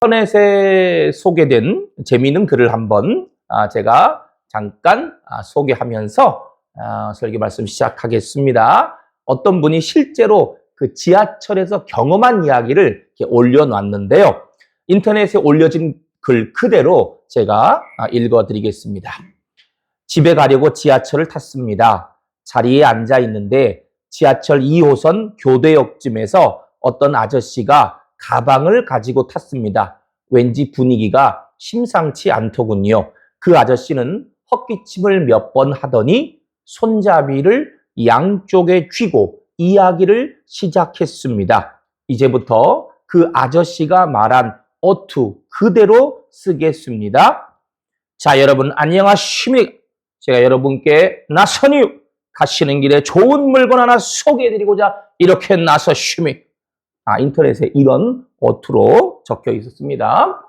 인터넷에 소개된 재미있는 글을 한번 제가 잠깐 소개하면서 설교 말씀 시작하겠습니다. 어떤 분이 실제로 그 지하철에서 경험한 이야기를 이렇게 올려놨는데요. 인터넷에 올려진 글 그대로 제가 읽어드리겠습니다. 집에 가려고 지하철을 탔습니다. 자리에 앉아 있는데 지하철 2호선 교대역쯤에서 어떤 아저씨가 가방을 가지고 탔습니다. 왠지 분위기가 심상치 않더군요. 그 아저씨는 헛기침을 몇 번 하더니 손잡이를 양쪽에 쥐고 이야기를 시작했습니다. 이제부터 그 아저씨가 말한 어투 그대로 쓰겠습니다. 자, 여러분 안녕하십니까? 제가 여러분께 나선 이유 가시는 길에 좋은 물건 하나 소개해드리고자 이렇게 나섰습니다. 인터넷에 이런 어투로 적혀 있었습니다.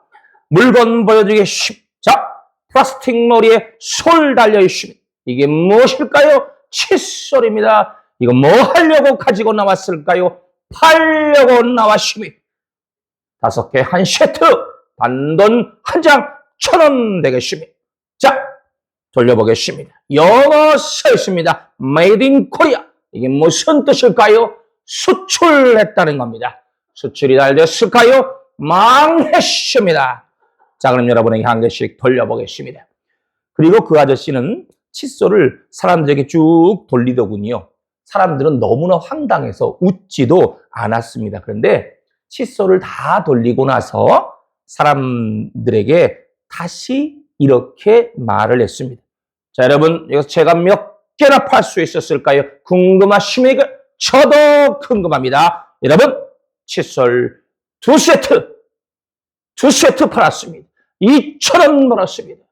물건 보여드리겠습니다. 자, 플라스틱 머리에 솔 달려 있습니다. 이게 무엇일까요? 칫솔입니다. 이거 뭐 하려고 가지고 나왔을까요? 팔려고 나왔습니다. 5개 한 세트, 단돈 한 장 1,000원 되겠습니다. 자, 돌려보겠습니다. 영어 써 있습니다. Made in Korea. 이게 무슨 뜻일까요? 수출했다는 겁니다. 수출이 잘 됐을까요? 망했습니다. 자, 그럼 여러분에게 한 개씩 돌려보겠습니다. 그리고 그 아저씨는 칫솔을 사람들에게 쭉 돌리더군요. 사람들은 너무나 황당해서 웃지도 않았습니다. 그런데 칫솔을 다 돌리고 나서 사람들에게 다시 이렇게 말을 했습니다. 자, 여러분, 이거 제가 몇 개나 팔 수 있었을까요? 궁금하십니까? 저도 궁금합니다. 여러분, 칫솔 2세트 팔았습니다. 2,000원 벌었습니다.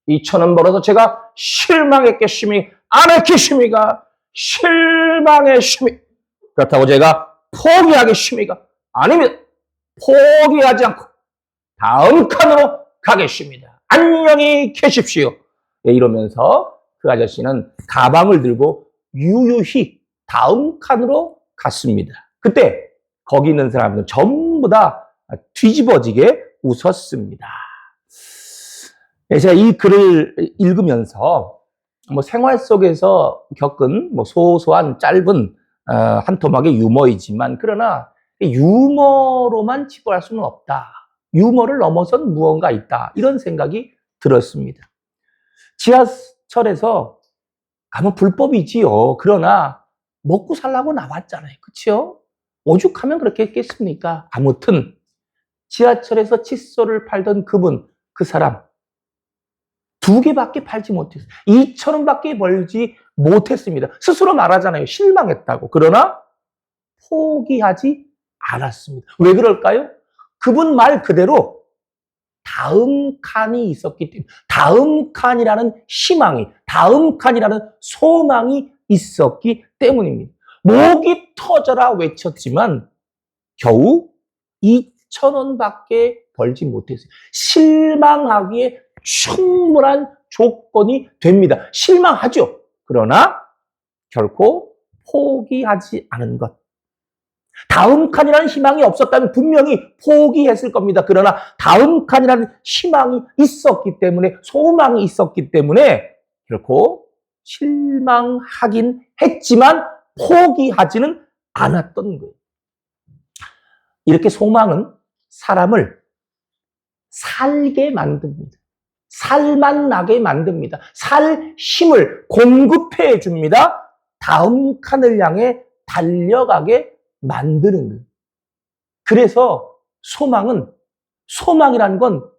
2,000원 벌어서 제가 실망했겠습니까? 안 했겠습니까? 실망했습니까? 그렇다고 제가 포기하겠습니까? 아닙니다. 포기하지 않고 다음 칸으로 가겠습니다. 안녕히 계십시오. 이러면서 그 아저씨는 가방을 들고 유유히 다음 칸으로 갔습니다. 그때 거기 있는 사람들은 전부 다 뒤집어지게 웃었습니다. 제가 이 글을 읽으면서 생활 속에서 겪은 소소한 짧은 한 토막의 유머이지만 그러나 유머로만 치부할 수는 없다. 유머를 넘어선 무언가 있다. 이런 생각이 들었습니다. 지하철에서 가면 불법이지요. 그러나 먹고 살라고 나왔잖아요. 그렇죠? 오죽하면 그렇게 했겠습니까? 아무튼 지하철에서 칫솔을 팔던 그분, 그 사람 2개밖에 팔지 못했어요. 2,000원밖에 벌지 못했습니다. 스스로 말하잖아요. 실망했다고. 그러나 포기하지 않았습니다. 왜 그럴까요? 그분 말 그대로 다음 칸이 있었기 때문에 다음 칸이라는 희망이, 다음 칸이라는 소망이 있었기 때문입니다. 목이 터져라 외쳤지만 겨우 2,000원밖에 벌지 못했어요. 실망하기에 충분한 조건이 됩니다. 실망하죠. 그러나 결코 포기하지 않은 것. 다음 칸이라는 희망이 없었다면 분명히 포기했을 겁니다. 그러나 다음 칸이라는 희망이 있었기 때문에, 소망이 있었기 때문에 결코 실망하긴 했지만 포기하지는 않았던 거예요. 이렇게 소망은 사람을 살게 만듭니다. 살만 나게 만듭니다. 살 힘을 공급해 줍니다. 다음 칸을 향해 달려가게 만드는 거예요. 그래서 소망이라는 건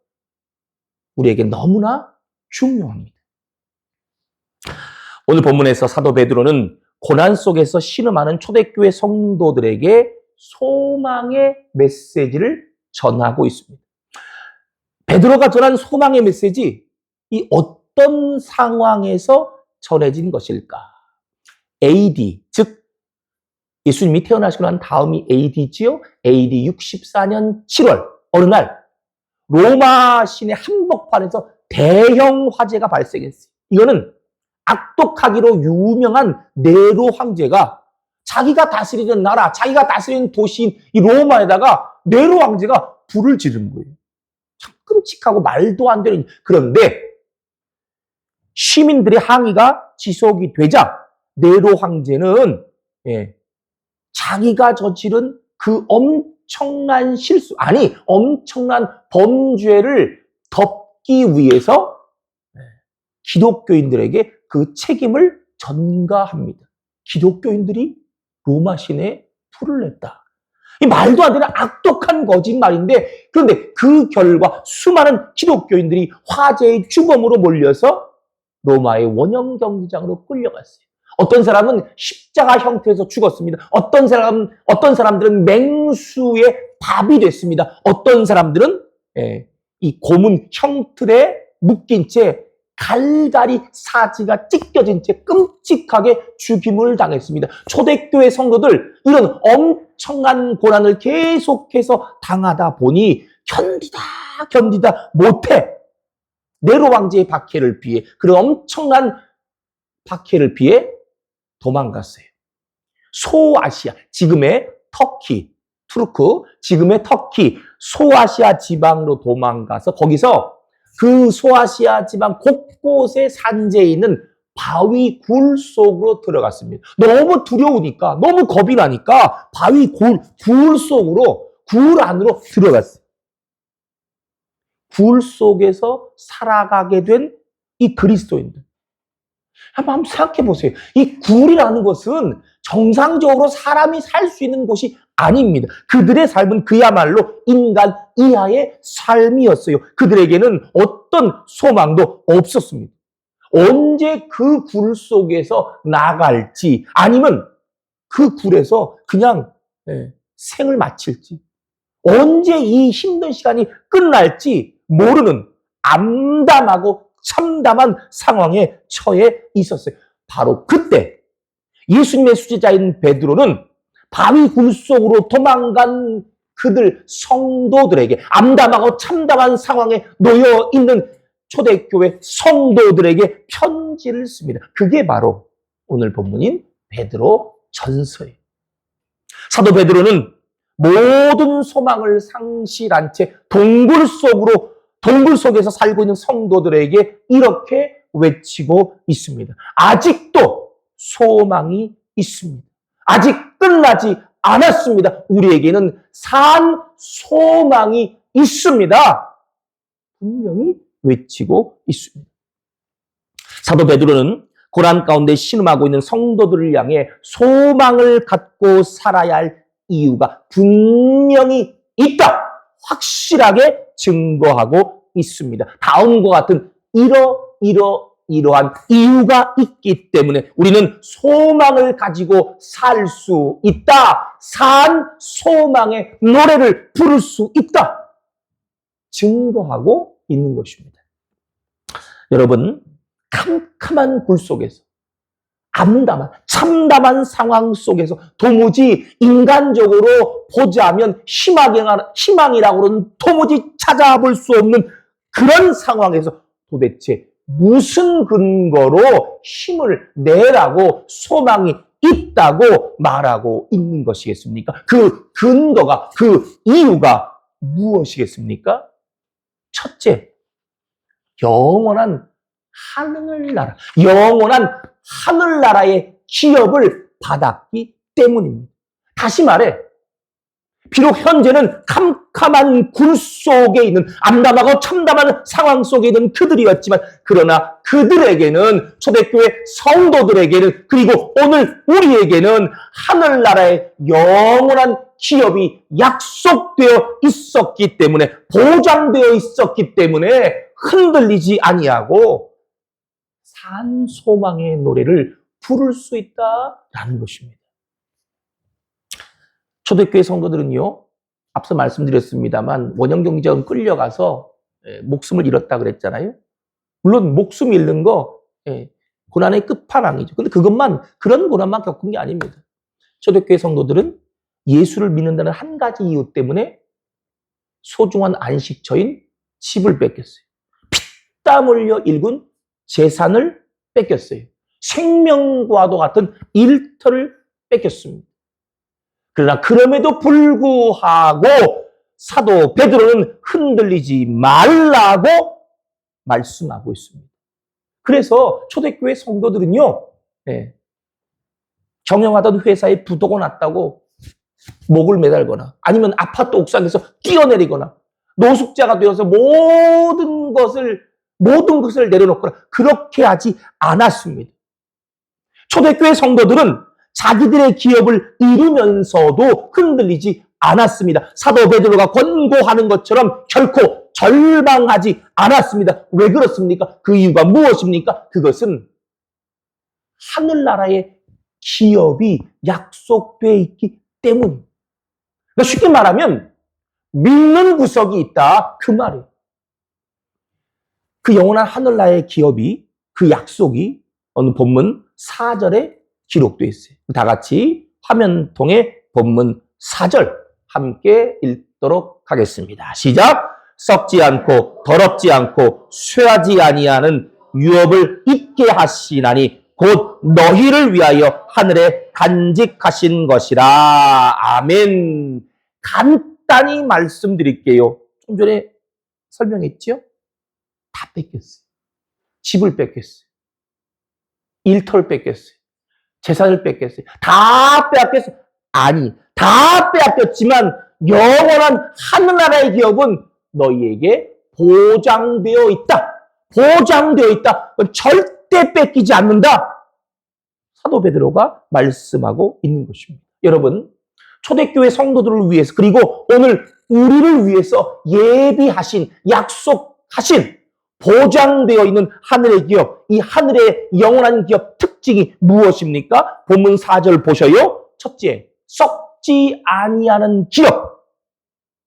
우리에게 너무나 중요합니다. 오늘 본문에서 사도 베드로는 고난 속에서 신음하는 초대교회 성도들에게 소망의 메시지를 전하고 있습니다. 베드로가 전한 소망의 메시지, 이 어떤 상황에서 전해진 것일까? AD, 즉 예수님이 태어나시고 난 다음이 AD지요. AD 64년 7월 어느 날 로마 시내 한복판에서 대형 화재가 발생했어요. 이거는 악독하기로 유명한 네로 황제가 자기가 다스리는 나라, 자기가 다스리는 도시인 이 로마에다가 네로 황제가 불을 지른 거예요. 참 끔찍하고 말도 안 되는. 그런데 시민들의 항의가 지속이 되자 네로 황제는 자기가 저지른 그 엄청난 실수, 아니 엄청난 범죄를 덮기 위해서 기독교인들에게 그 책임을 전가합니다. 기독교인들이 로마 시내에 불을 냈다. 이 말도 안 되는 악독한 거짓말인데, 그런데 그 결과 수많은 기독교인들이 화재의 주범으로 몰려서 로마의 원형 경기장으로 끌려갔어요. 어떤 사람은 십자가 형태에서 죽었습니다. 어떤 사람들은 맹수의 밥이 됐습니다. 어떤 사람들은 이 고문 형틀에 묶인 채 갈갈이 사지가 찢겨진 채 끔찍하게 죽임을 당했습니다. 초대교회 성도들, 이런 엄청난 고난을 계속해서 당하다 보니 견디다 못해 네로 왕제의 박해를 피해, 그런 엄청난 박해를 피해 도망갔어요. 소아시아, 지금의 터키, 투르크, 지금의 터키, 소아시아 지방으로 도망가서 거기서 그 소아시아 지방 곳곳에 산재해 있는 바위 굴 속으로 들어갔습니다. 너무 두려우니까, 너무 겁이 나니까 바위 굴 속으로, 굴 안으로 들어갔어요. 굴 속에서 살아가게 된 이 그리스도인들. 한번 생각해 보세요. 이 굴이라는 것은 정상적으로 사람이 살 수 있는 곳이 아닙니다. 그들의 삶은 그야말로 인간 이하의 삶이었어요. 그들에게는 어떤 소망도 없었습니다. 언제 그 굴 속에서 나갈지, 아니면 그 굴에서 그냥 생을 마칠지, 언제 이 힘든 시간이 끝날지 모르는 암담하고 참담한 상황에 처해 있었어요. 바로 그때 예수님의 수제자인 베드로는 바위 굴 속으로 도망간 그들 성도들에게, 암담하고 참담한 상황에 놓여 있는 초대교회 성도들에게 편지를 씁니다. 그게 바로 오늘 본문인 베드로 전서예요. 사도 베드로는 모든 소망을 상실한 채 동굴 속에서 살고 있는 성도들에게 이렇게 외치고 있습니다. 아직도 소망이 있습니다. 아직 끝나지 않았습니다. 우리에게는 산 소망이 있습니다. 분명히 외치고 있습니다. 사도 베드로는 고난 가운데 신음하고 있는 성도들을 향해 소망을 갖고 살아야 할 이유가 분명히 있다, 확실하게 증거하고 있습니다. 다음과 같은 이러한 이유가 있기 때문에 우리는 소망을 가지고 살 수 있다. 산 소망의 노래를 부를 수 있다. 증거하고 있는 것입니다. 여러분, 캄캄한 굴 속에서, 암담한, 참담한 상황 속에서 도무지 인간적으로 보자면 희망이라고는 도무지 찾아볼 수 없는 그런 상황에서 도대체 무슨 근거로 힘을 내라고 소망이 있다고 말하고 있는 것이겠습니까? 그 근거가, 그 이유가 무엇이겠습니까? 첫째, 영원한 하늘나라의 기업을 받았기 때문입니다. 다시 말해, 비록 현재는 캄캄한 굴 속에 있는, 암담하고 참담한 상황 속에 있는 그들이었지만, 그러나 그들에게는, 초대교회 성도들에게는, 그리고 오늘 우리에게는 하늘나라의 영원한 기업이 약속되어 있었기 때문에, 보장되어 있었기 때문에 흔들리지 아니하고 산 소망의 노래를 부를 수 있다라는 것입니다. 초대교회 성도들은요, 앞서 말씀드렸습니다만 원형 경기장은 끌려가서 목숨을 잃었다 그랬잖아요. 물론 목숨 잃는 거 고난의 끝판왕이죠. 근데 그런 고난만 겪은 게 아닙니다. 초대교회 성도들은 예수를 믿는다는 한 가지 이유 때문에 소중한 안식처인 집을 뺏겼어요. 피땀 흘려 일군 재산을 뺏겼어요. 생명과도 같은 일터를 뺏겼습니다. 그러나 그럼에도 불구하고 사도 베드로는 흔들리지 말라고 말씀하고 있습니다. 그래서 초대교회 성도들은요, 경영하던 회사에 부도가 났다고 목을 매달거나 아니면 아파트 옥상에서 뛰어내리거나 노숙자가 되어서 모든 것을 내려놓거나 그렇게 하지 않았습니다. 초대교회 성도들은 자기들의 기업을 이루면서도 흔들리지 않았습니다. 사도 베드로가 권고하는 것처럼 결코 절망하지 않았습니다. 왜 그렇습니까? 그 이유가 무엇입니까? 그것은 하늘나라의 기업이 약속되어 있기 때문입니다. 그러니까 쉽게 말하면 믿는 구석이 있다 그 말이에요. 그 영원한 하늘나라의 기업이, 그 약속이 어느 본문 4절에 기록되어 있어요. 다 같이 화면 통해 본문 4절 함께 읽도록 하겠습니다. 시작! 썩지 않고 더럽지 않고 쇠하지 아니하는 유업을 있게 하시나니 곧 너희를 위하여 하늘에 간직하신 것이라. 아멘. 간단히 말씀드릴게요. 좀 전에 설명했죠? 다 뺏겼어요. 집을 뺏겼어요. 일터를 뺏겼어요. 재산을 뺏겼어요. 다 빼앗겼어요. 아니, 다 빼앗겼지만 영원한 하늘나라의 기업은 너희에게 보장되어 있다. 보장되어 있다. 절대 뺏기지 않는다. 사도 베드로가 말씀하고 있는 것입니다. 여러분, 초대교회 성도들을 위해서 그리고 오늘 우리를 위해서 예비하신, 약속하신, 보장되어 있는 하늘의 기업, 이 하늘의 영원한 기업 특징이 무엇입니까? 본문 4절 보셔요. 첫째, 썩지 아니하는 기업.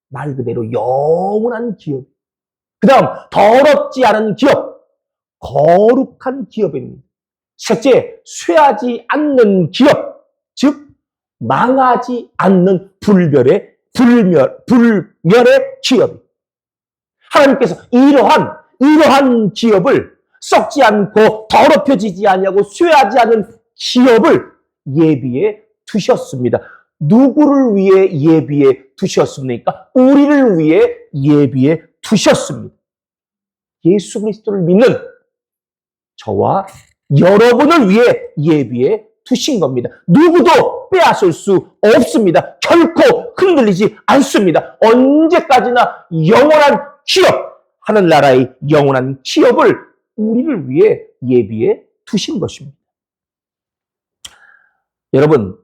말 그대로 영원한 기업. 그 다음, 더럽지 않은 기업. 거룩한 기업입니다. 셋째, 쇠하지 않는 기업. 즉, 망하지 않는 불멸의 기업. 하나님께서 이러한 기업을 썩지 않고 더럽혀지지 아니하고 쇠하지 않은 기업을 예비해 두셨습니다. 누구를 위해 예비해 두셨습니까? 우리를 위해 예비해 두셨습니다. 예수 그리스도를 믿는 저와 여러분을 위해 예비해 두신 겁니다. 누구도 빼앗을 수 없습니다. 결코 흔들리지 않습니다. 언제까지나 영원한 기업, 하늘나라의 영원한 기업을 우리를 위해 예비해 두신 것입니다. 여러분,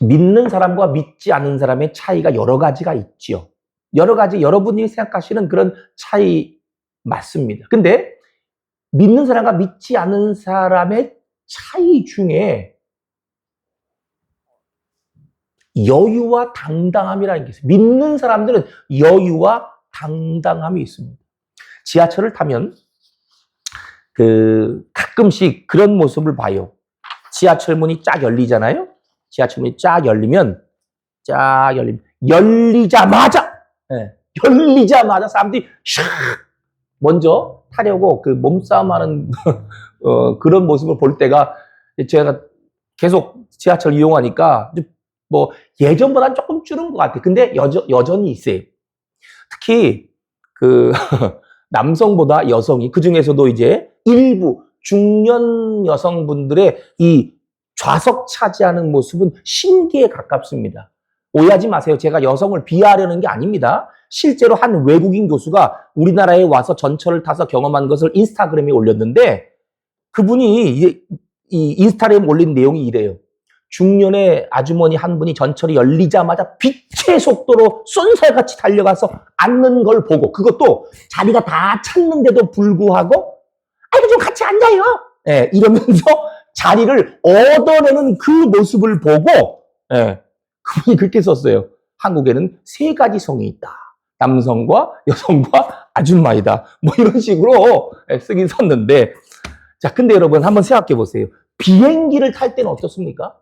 믿는 사람과 믿지 않는 사람의 차이가 여러 가지가 있지요. 여러 가지 여러분이 생각하시는 그런 차이 맞습니다. 근데 믿는 사람과 믿지 않는 사람의 차이 중에 여유와 당당함이라는 게 있어요. 믿는 사람들은 여유와 당당함이 있습니다. 지하철을 타면 가끔씩 그런 모습을 봐요. 지하철 문이 쫙 열리잖아요. 지하철 문이 쫙 열리면 열리자마자 사람들이 샥 먼저 타려고 그 몸싸움하는 그런 모습을 볼 때가 제가 계속 지하철 이용하니까 뭐 예전보다는 조금 줄은 것 같아요. 근데 여전히 있어요. 특히 그 남성보다 여성이 그 중에서도 이제 일부 중년 여성분들의 이 좌석 차지하는 모습은 신기에 가깝습니다. 오해하지 마세요. 제가 여성을 비하하려는 게 아닙니다. 실제로 한 외국인 교수가 우리나라에 와서 전철을 타서 경험한 것을 인스타그램에 올렸는데 그분이 이 인스타그램에 올린 내용이 이래요. 중년의 아주머니 한 분이 전철이 열리자마자 빛의 속도로 쏜살같이 달려가서 앉는 걸 보고 그것도 자리가 다 찼는데도 불구하고 아이고 좀 같이 앉아요. 예, 이러면서 자리를 얻어내는 그 모습을 보고 그분이 그렇게 썼어요. 한국에는 세 가지 성이 있다. 남성과 여성과 아줌마이다. 뭐 이런 식으로 쓰긴 썼는데 자, 근데 여러분 한번 생각해 보세요. 비행기를 탈 때는 어떻습니까?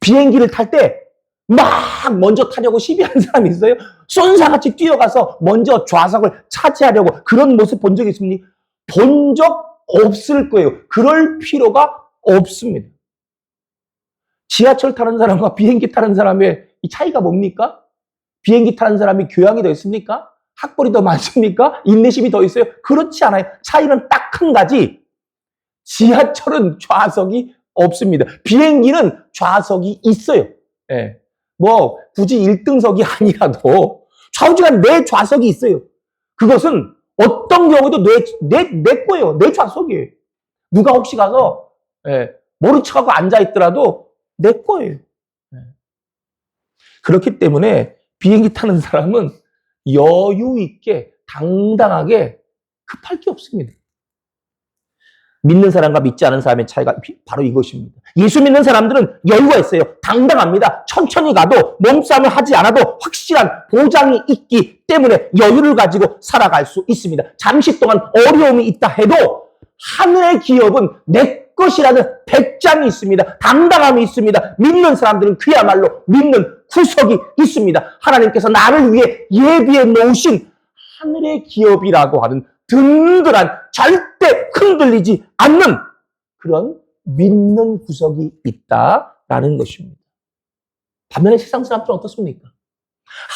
비행기를 탈 때 막 먼저 타려고 시비하는 사람이 있어요? 쏜사같이 뛰어가서 먼저 좌석을 차지하려고 그런 모습 본 적 있습니까? 본 적 없을 거예요. 그럴 필요가 없습니다. 지하철 타는 사람과 비행기 타는 사람의 이 차이가 뭡니까? 비행기 타는 사람이 교양이 더 있습니까? 학벌이 더 많습니까? 인내심이 더 있어요? 그렇지 않아요. 차이는 딱 한 가지. 지하철은 좌석이 없습니다. 비행기는 좌석이 있어요. 예. 뭐 굳이 1등석이 아니라도 좌우지간 내 좌석이 있어요. 그것은 어떤 경우에도 내 거예요. 내 좌석이에요. 누가 혹시 가서 모른 척하고 앉아있더라도 내 거예요. 그렇기 때문에 비행기 타는 사람은 여유 있게 당당하게 급할 게 없습니다. 믿는 사람과 믿지 않은 사람의 차이가 바로 이것입니다. 예수 믿는 사람들은 여유가 있어요. 당당합니다. 천천히 가도 몸싸움을 하지 않아도 확실한 보장이 있기 때문에 여유를 가지고 살아갈 수 있습니다. 잠시 동안 어려움이 있다 해도 하늘의 기업은 내 것이라는 배짱이 있습니다. 당당함이 있습니다. 믿는 사람들은 그야말로 믿는 구석이 있습니다. 하나님께서 나를 위해 예비해 놓으신 하늘의 기업이라고 하는 든든한 절대 흔들리지 않는 그런 믿는 구석이 있다라는 것입니다. 반면에 세상 사람들은 어떻습니까?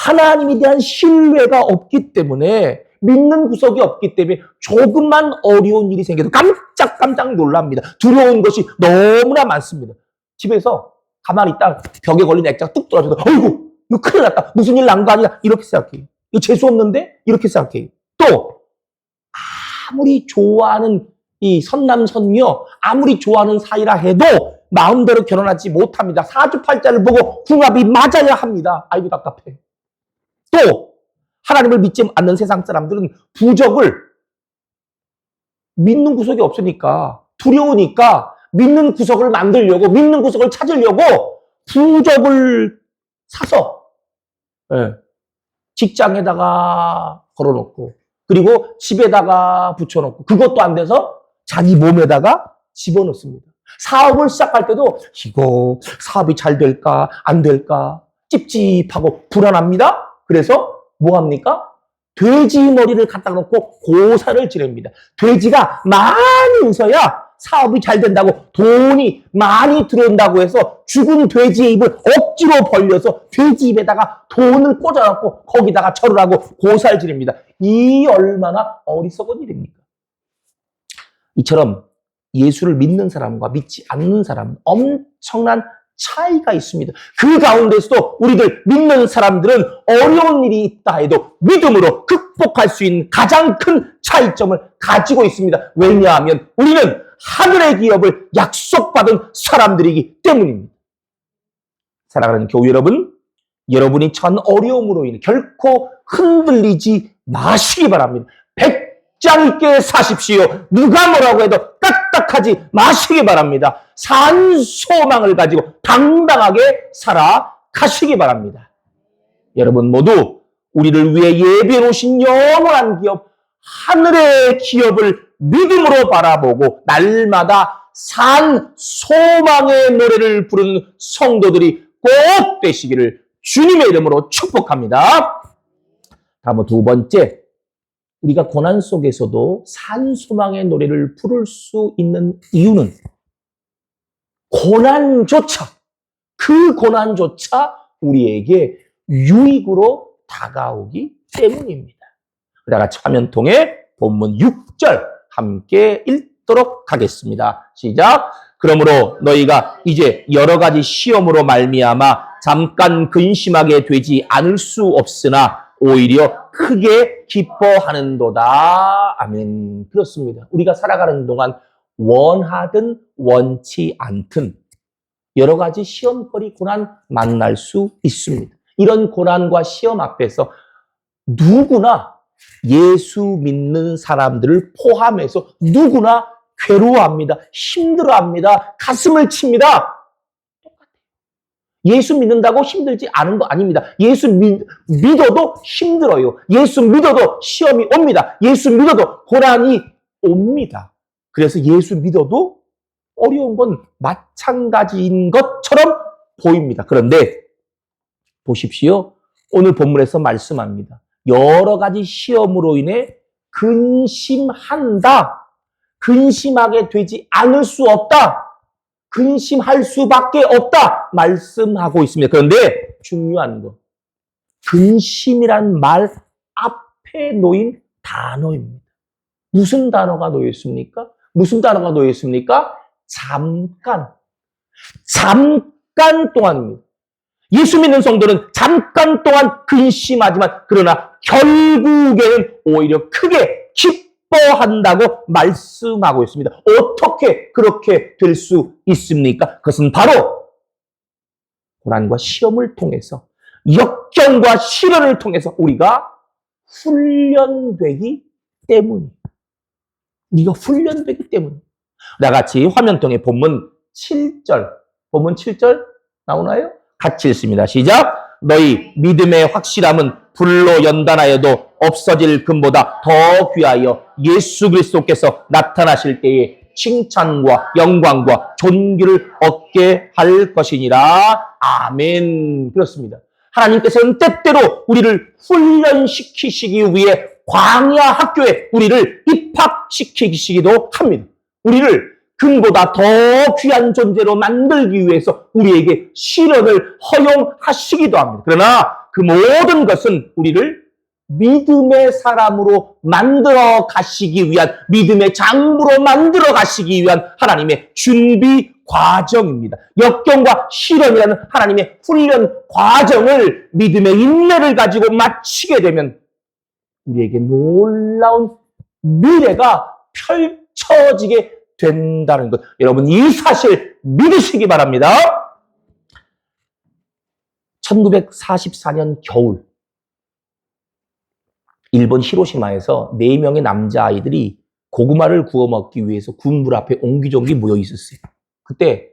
하나님에 대한 신뢰가 없기 때문에 믿는 구석이 없기 때문에 조금만 어려운 일이 생겨도 깜짝깜짝 놀랍니다. 두려운 것이 너무나 많습니다. 집에서 가만히 있다 벽에 걸린 액자가 뚝 떨어져도 어이구 이거 큰일 났다. 무슨 일 난 거 아니야? 이렇게 생각해요. 이거 재수 없는데? 이렇게 생각해요. 또 아무리 좋아하는 이 선남선녀, 아무리 좋아하는 사이라 해도 마음대로 결혼하지 못합니다. 사주팔자를 보고 궁합이 맞아야 합니다. 아이고 답답해. 또 하나님을 믿지 않는 세상 사람들은 부적을 믿는 구석이 없으니까 두려우니까 믿는 구석을 만들려고 믿는 구석을 찾으려고 부적을 사서 직장에다가 걸어놓고 그리고 집에다가 붙여놓고 그것도 안 돼서 자기 몸에다가 집어넣습니다. 사업을 시작할 때도 이거 사업이 잘 될까 안 될까 찝찝하고 불안합니다. 그래서 뭐 합니까? 돼지 머리를 갖다 놓고 고사를 지냅니다. 돼지가 많이 웃어야 사업이 잘 된다고 돈이 많이 들어온다고 해서 죽은 돼지의 입을 억지로 벌려서 돼지 입에다가 돈을 꽂아놓고 거기다가 절을 하고 고사를 지냅니다. 이 얼마나 어리석은 일입니까? 이처럼 예수를 믿는 사람과 믿지 않는 사람은 엄청난 차이가 있습니다. 그 가운데서도 우리들 믿는 사람들은 어려운 일이 있다 해도 믿음으로 극복할 수 있는 가장 큰 차이점을 가지고 있습니다. 왜냐하면 우리는 하늘의 기업을 약속받은 사람들이기 때문입니다. 사랑하는 교회 여러분, 여러분이 처한 어려움으로 인해 결코 흔들리지 마시기 바랍니다. 배짱 있게 사십시오. 누가 뭐라고 해도 까딱하지 마시기 바랍니다. 산 소망을 가지고 당당하게 살아가시기 바랍니다. 여러분 모두 우리를 위해 예비해 놓으신 영원한 기업, 하늘의 기업을 믿음으로 바라보고 날마다 산 소망의 노래를 부르는 성도들이 꼭 되시기를 주님의 이름으로 축복합니다. 다음은 두 번째, 우리가 고난 속에서도 산 소망의 노래를 부를 수 있는 이유는 그 고난조차 우리에게 유익으로 다가오기 때문입니다. 다 같이 화면통에 본문 6절 함께 읽도록 하겠습니다. 시작. 그러므로 너희가 이제 여러 가지 시험으로 말미암아 잠깐 근심하게 되지 않을 수 없으나 오히려 크게 기뻐하는도다. 아멘. 그렇습니다. 우리가 살아가는 동안 원하든 원치 않든 여러 가지 시험거리 고난 만날 수 있습니다. 이런 고난과 시험 앞에서 누구나 예수 믿는 사람들을 포함해서 누구나 괴로워합니다. 힘들어합니다. 가슴을 칩니다. 예수 믿는다고 힘들지 않은 거 아닙니다. 예수 믿어도 힘들어요. 예수 믿어도 시험이 옵니다. 예수 믿어도 고난이 옵니다. 그래서 예수 믿어도 어려운 건 마찬가지인 것처럼 보입니다. 그런데 보십시오. 오늘 본문에서 말씀합니다. 여러 가지 시험으로 인해 근심한다. 근심하게 되지 않을 수 없다. 근심할 수밖에 없다. 말씀하고 있습니다. 그런데 중요한 거. 근심이란 말 앞에 놓인 단어입니다. 무슨 단어가 놓여 있습니까? 무슨 단어가 놓여 있습니까? 잠깐. 잠깐 동안입니다. 예수 믿는 성도는 잠깐 동안 근심하지만 그러나 결국에는 오히려 크게 기뻐한다고 말씀하고 있습니다. 어떻게 그렇게 될 수 있습니까? 그것은 바로 고난과 시험을 통해서 역경과 시련을 통해서 우리가 훈련되기 때문입니다. 우리가 훈련되기 때문입니다. 나같이 화면통에 본문 7절, 본문 7절 나오나요? 같이 읽습니다. 시작! 너희 믿음의 확실함은 불로 연단하여도 없어질 금보다 더 귀하여 예수 그리스도께서 나타나실 때에 칭찬과 영광과 존귀를 얻게 할 것이니라. 아멘. 그렇습니다. 하나님께서는 때때로 우리를 훈련시키시기 위해 광야 학교에 우리를 입학시키시기도 합니다. 우리를 금보다 더 귀한 존재로 만들기 위해서 우리에게 시련을 허용하시기도 합니다. 그러나 그 모든 것은 우리를 믿음의 사람으로 만들어 가시기 위한, 믿음의 장부로 만들어 가시기 위한 하나님의 준비 과정입니다. 역경과 시련이라는 하나님의 훈련 과정을 믿음의 인내를 가지고 마치게 되면 우리에게 놀라운 미래가 펼쳐지게 된다는 것. 여러분, 이 사실 믿으시기 바랍니다. 1944년 겨울, 일본 히로시마에서 4명의 남자아이들이 고구마를 구워 먹기 위해서 군불 앞에 옹기종기 모여 있었어요. 그때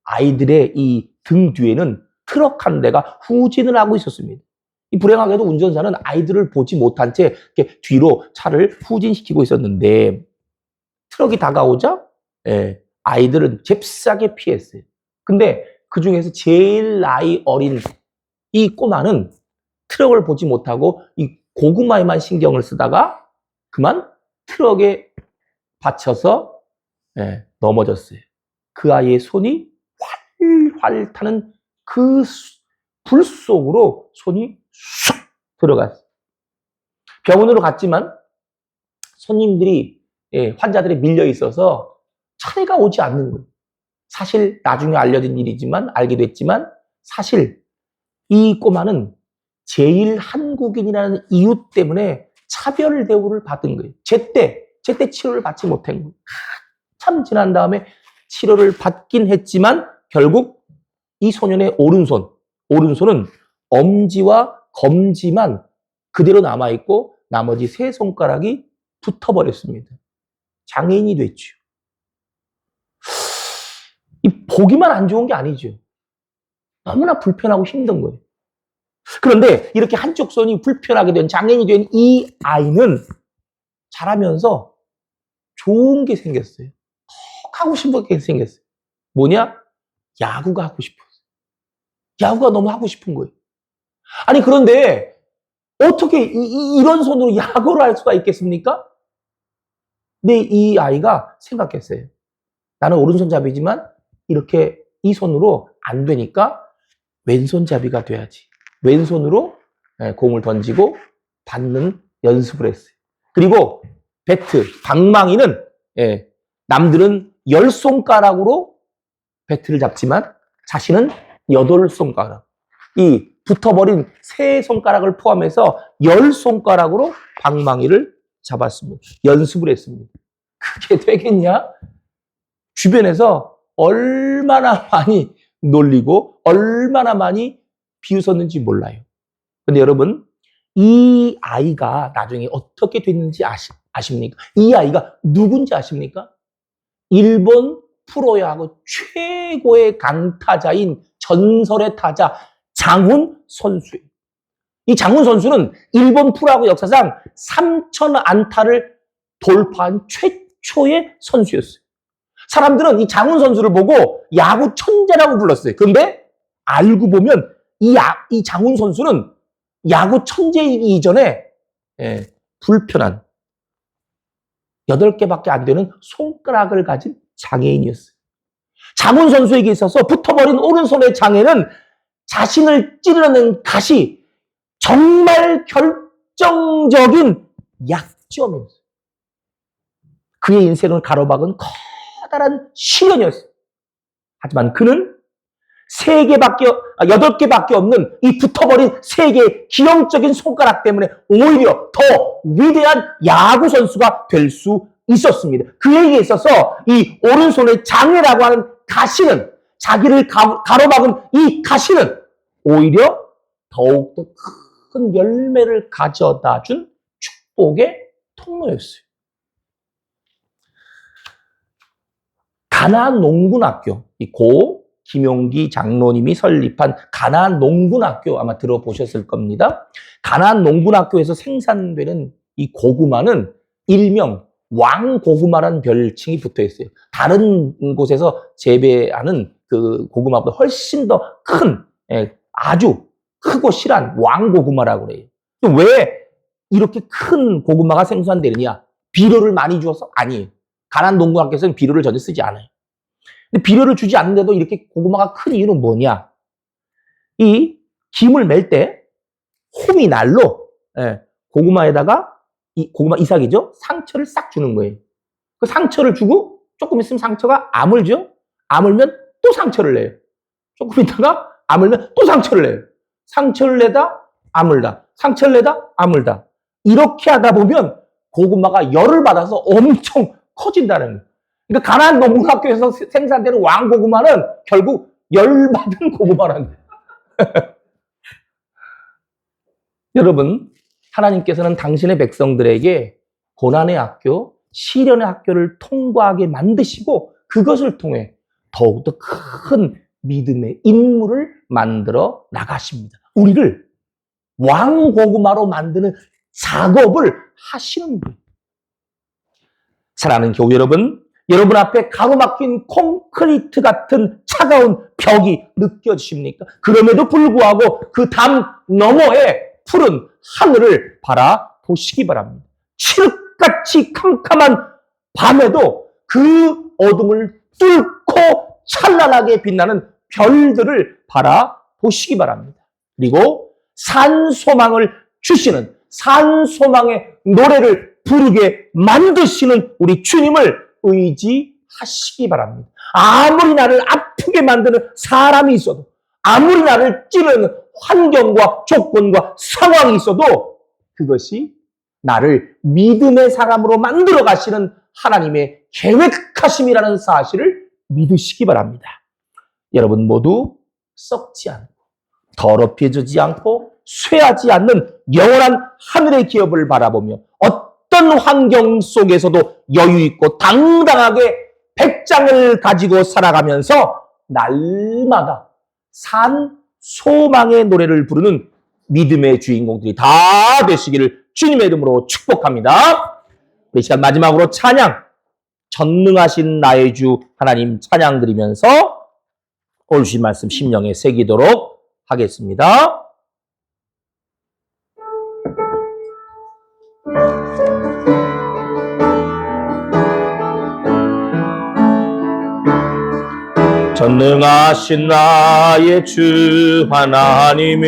아이들의 이 등 뒤에는 트럭 한 대가 후진을 하고 있었습니다. 이 불행하게도 운전사는 아이들을 보지 못한 채 이렇게 뒤로 차를 후진시키고 있었는데 트럭이 다가오자 아이들은 잽싸게 피했어요. 근데 그 중에서 제일 나이 어린 이 꼬마는 트럭을 보지 못하고 이 고구마에만 신경을 쓰다가 그만 트럭에 받쳐서 넘어졌어요. 그 아이의 손이 활활 타는 그 불 속으로 손이 쑥 들어갔어요. 병원으로 갔지만 손님들이, 환자들이 밀려 있어서 차례가 오지 않는 거예요. 사실 나중에 알려진 일이지만, 알게 됐지만 사실 이 꼬마는 제일 한국인이라는 이유 때문에 차별 대우를 받은 거예요. 제때 치료를 받지 못한 거예요. 참 지난 다음에 치료를 받긴 했지만 결국 이 소년의 오른손은 엄지와 검지만 그대로 남아있고 나머지 3손가락이 붙어버렸습니다. 장애인이 됐죠. 이 보기만 안 좋은 게 아니죠. 너무나 불편하고 힘든 거예요. 그런데 이렇게 한쪽 손이 불편하게 된, 장애인이 된 이 아이는 자라면서 좋은 게 생겼어요. 하고 싶은 게 생겼어요. 뭐냐? 야구가 하고 싶었어요. 야구가 너무 하고 싶은 거예요. 아니, 그런데 어떻게 이런 손으로 야구를 할 수가 있겠습니까? 근데 이 아이가 생각했어요. 나는 오른손잡이지만 이렇게 이 손으로 안 되니까 왼손잡이가 돼야지. 왼손으로 공을 던지고 받는 연습을 했어요. 그리고 방망이는 남들은 10손가락으로 배트를 잡지만 자신은 8손가락. 이 붙어버린 3손가락을 포함해서 10손가락으로 방망이를 잡았습니다. 연습을 했습니다. 그게 되겠냐? 주변에서 얼마나 많이 놀리고 얼마나 많이 비웃었는지 몰라요. 근데 여러분, 이 아이가 나중에 어떻게 됐는지 아십니까? 이 아이가 누군지 아십니까? 일본 프로야구 최고의 강타자인 전설의 타자 장훈 선수예요. 이 장훈 선수는 일본 프로야구 역사상 3,000안타를 돌파한 최초의 선수였어요. 사람들은 이 장훈 선수를 보고 야구 천재라고 불렀어요. 그런데 알고 보면 이 장훈 선수는 야구 천재이기 이전에 불편한 8개밖에 안 되는 손가락을 가진 장애인이었어요. 장훈 선수에게 있어서 붙어버린 오른손의 장애는 자신을 찌르는 가시, 정말 결정적인 약점이었어요. 그의 인생을 가로막은 커다란 시련이었어요. 하지만 그는 8개밖에 없는 이 붙어버린 3개의 기형적인 손가락 때문에 오히려 더 위대한 야구 선수가 될 수 있었습니다. 그에게 있어서 이 오른손의 장애라고 하는 가시는, 자기를 가로막은 이 가시는 오히려 더욱더 큰 열매를 가져다 준 축복의 통로였어요. 가나안 농군학교, 이 고 김용기 장로님이 설립한 가나안 농군학교 아마 들어보셨을 겁니다. 가나안 농군학교에서 생산되는 이 고구마는 일명 왕고구마라는 별칭이 붙어 있어요. 다른 곳에서 재배하는 그 고구마보다 훨씬 더 큰, 아주 크고 실한 왕고구마라고 그래요. 왜 이렇게 큰 고구마가 생산되느냐? 비료를 많이 주어서? 아니에요. 가나안 농군학교에서는 비료를 전혀 쓰지 않아요. 근데 비료를 주지 않는데도 이렇게 고구마가 큰 이유는 뭐냐? 이 김을 맬 때 호미날로 고구마에다가 이 고구마 이삭이죠? 상처를 싹 주는 거예요. 그 상처를 주고 조금 있으면 상처가 아물죠? 아물면 또 상처를 내요. 조금 있다가 아물면 또 상처를 내요. 상처를 내다 아물다. 상처를 내다 아물다. 이렇게 하다 보면 고구마가 열을 받아서 엄청 커진다는 거예요. 그러니까 가나안 농군학교에서 생산되는 왕고구마는 결국 열받은 고구마라는 거예요. 여러분, 하나님께서는 당신의 백성들에게 고난의 학교, 시련의 학교를 통과하게 만드시고 그것을 통해 더욱더 큰 믿음의 인물을 만들어 나가십니다. 우리를 왕고구마로 만드는 작업을 하시는 거예요. 사랑하는 교우 여러분, 여러분 앞에 가로막힌 콘크리트 같은 차가운 벽이 느껴지십니까? 그럼에도 불구하고 그 담 너머에 푸른 하늘을 바라보시기 바랍니다. 칠흑같이 캄캄한 밤에도 그 어둠을 뚫고 찬란하게 빛나는 별들을 바라보시기 바랍니다. 그리고 산소망을 주시는, 산소망의 노래를 부르게 만드시는 우리 주님을 의지하시기 바랍니다. 아무리 나를 아프게 만드는 사람이 있어도, 아무리 나를 찌르는 환경과 조건과 상황이 있어도 그것이 나를 믿음의 사람으로 만들어 가시는 하나님의 계획하심이라는 사실을 믿으시기 바랍니다. 여러분 모두 썩지 않고 더럽혀지지 않고 쇠하지 않는 영원한 하늘의 기업을 바라보며 어떤 환경 속에서도 여유 있고 당당하게 백장을 가지고 살아가면서 날마다 산 소망의 노래를 부르는 믿음의 주인공들이 다 되시기를 주님의 이름으로 축복합니다. 우리 시간 마지막으로 찬양, 전능하신 나의 주 하나님 찬양 드리면서 오늘 주신 말씀 심령에 새기도록 하겠습니다. 전능하신 나의 주 하나님이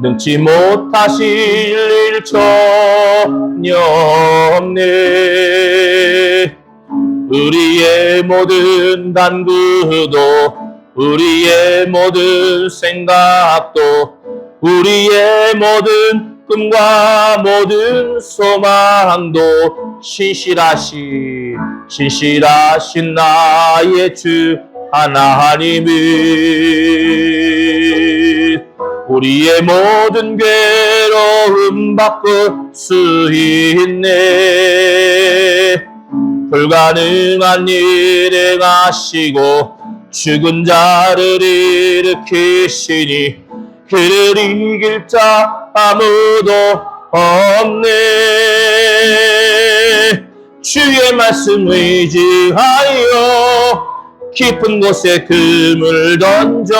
능치 못하실 일 전혀 없네. 우리의 모든 간구도 우리의 모든 생각도 우리의 모든 꿈과 모든 소망도 신실하신 나의 주 하나님이 우리의 모든 괴로움 바꿀 수 있네. 불가능한 일을 하시고 죽은 자를 일으키시니 그를 이길 자 아무도 없네. 주의 말씀 의지하여 깊은 곳에 금을 던져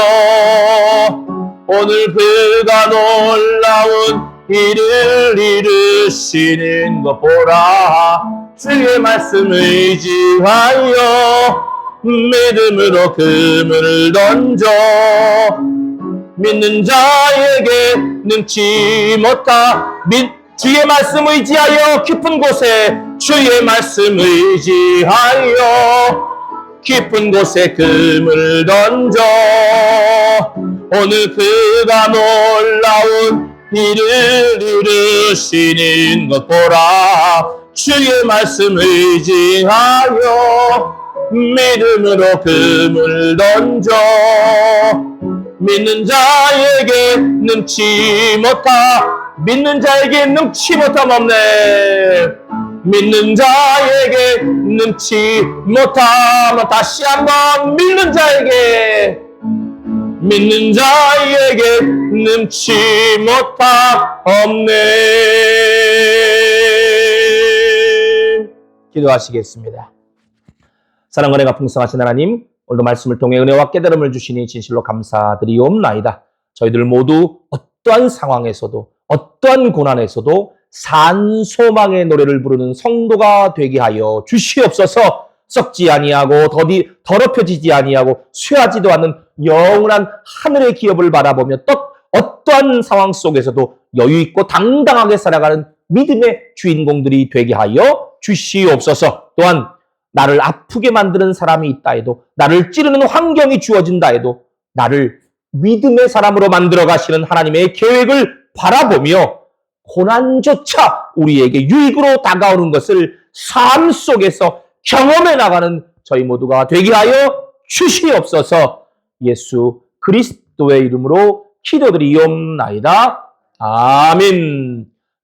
오늘 그가 놀라운 일을 이루시는 것 보라. 주의 말씀 의지하여 믿음으로 금을 던져 믿는 자에게 능치 못하 주의 말씀 의지하여 깊은 곳에 주의 말씀 의지하여 깊은 곳에 금을 던져 오늘 그가 놀라운 일을 이루시는 것 보라. 주의 말씀 의지하여 믿음으로 금을 던져 믿는 자에게 능치 못함 없네. 믿는 자에게 능치 못함. 다시 한번 믿는 자에게 능치 못함 없네. 기도하시겠습니다. 사랑과 은혜가 풍성하신 하나님, 오늘도 말씀을 통해 은혜와 깨달음을 주시니 진실로 감사드리옵나이다. 저희들 모두 어떠한 상황에서도 어떠한 고난에서도 산소망의 노래를 부르는 성도가 되게 하여 주시옵소서. 썩지 아니하고 더럽혀지지 아니하고 쇠하지도 않는 영원한 하늘의 기업을 바라보며 어떠한 상황 속에서도 여유 있고 당당하게 살아가는 믿음의 주인공들이 되게 하여 주시옵소서. 또한 나를 아프게 만드는 사람이 있다 해도, 나를 찌르는 환경이 주어진다 해도 나를 믿음의 사람으로 만들어 가시는 하나님의 계획을 바라보며 고난조차 우리에게 유익으로 다가오는 것을 삶 속에서 경험해 나가는 저희 모두가 되게 하여 주시옵소서. 예수 그리스도의 이름으로 기도드리옵나이다. 아멘.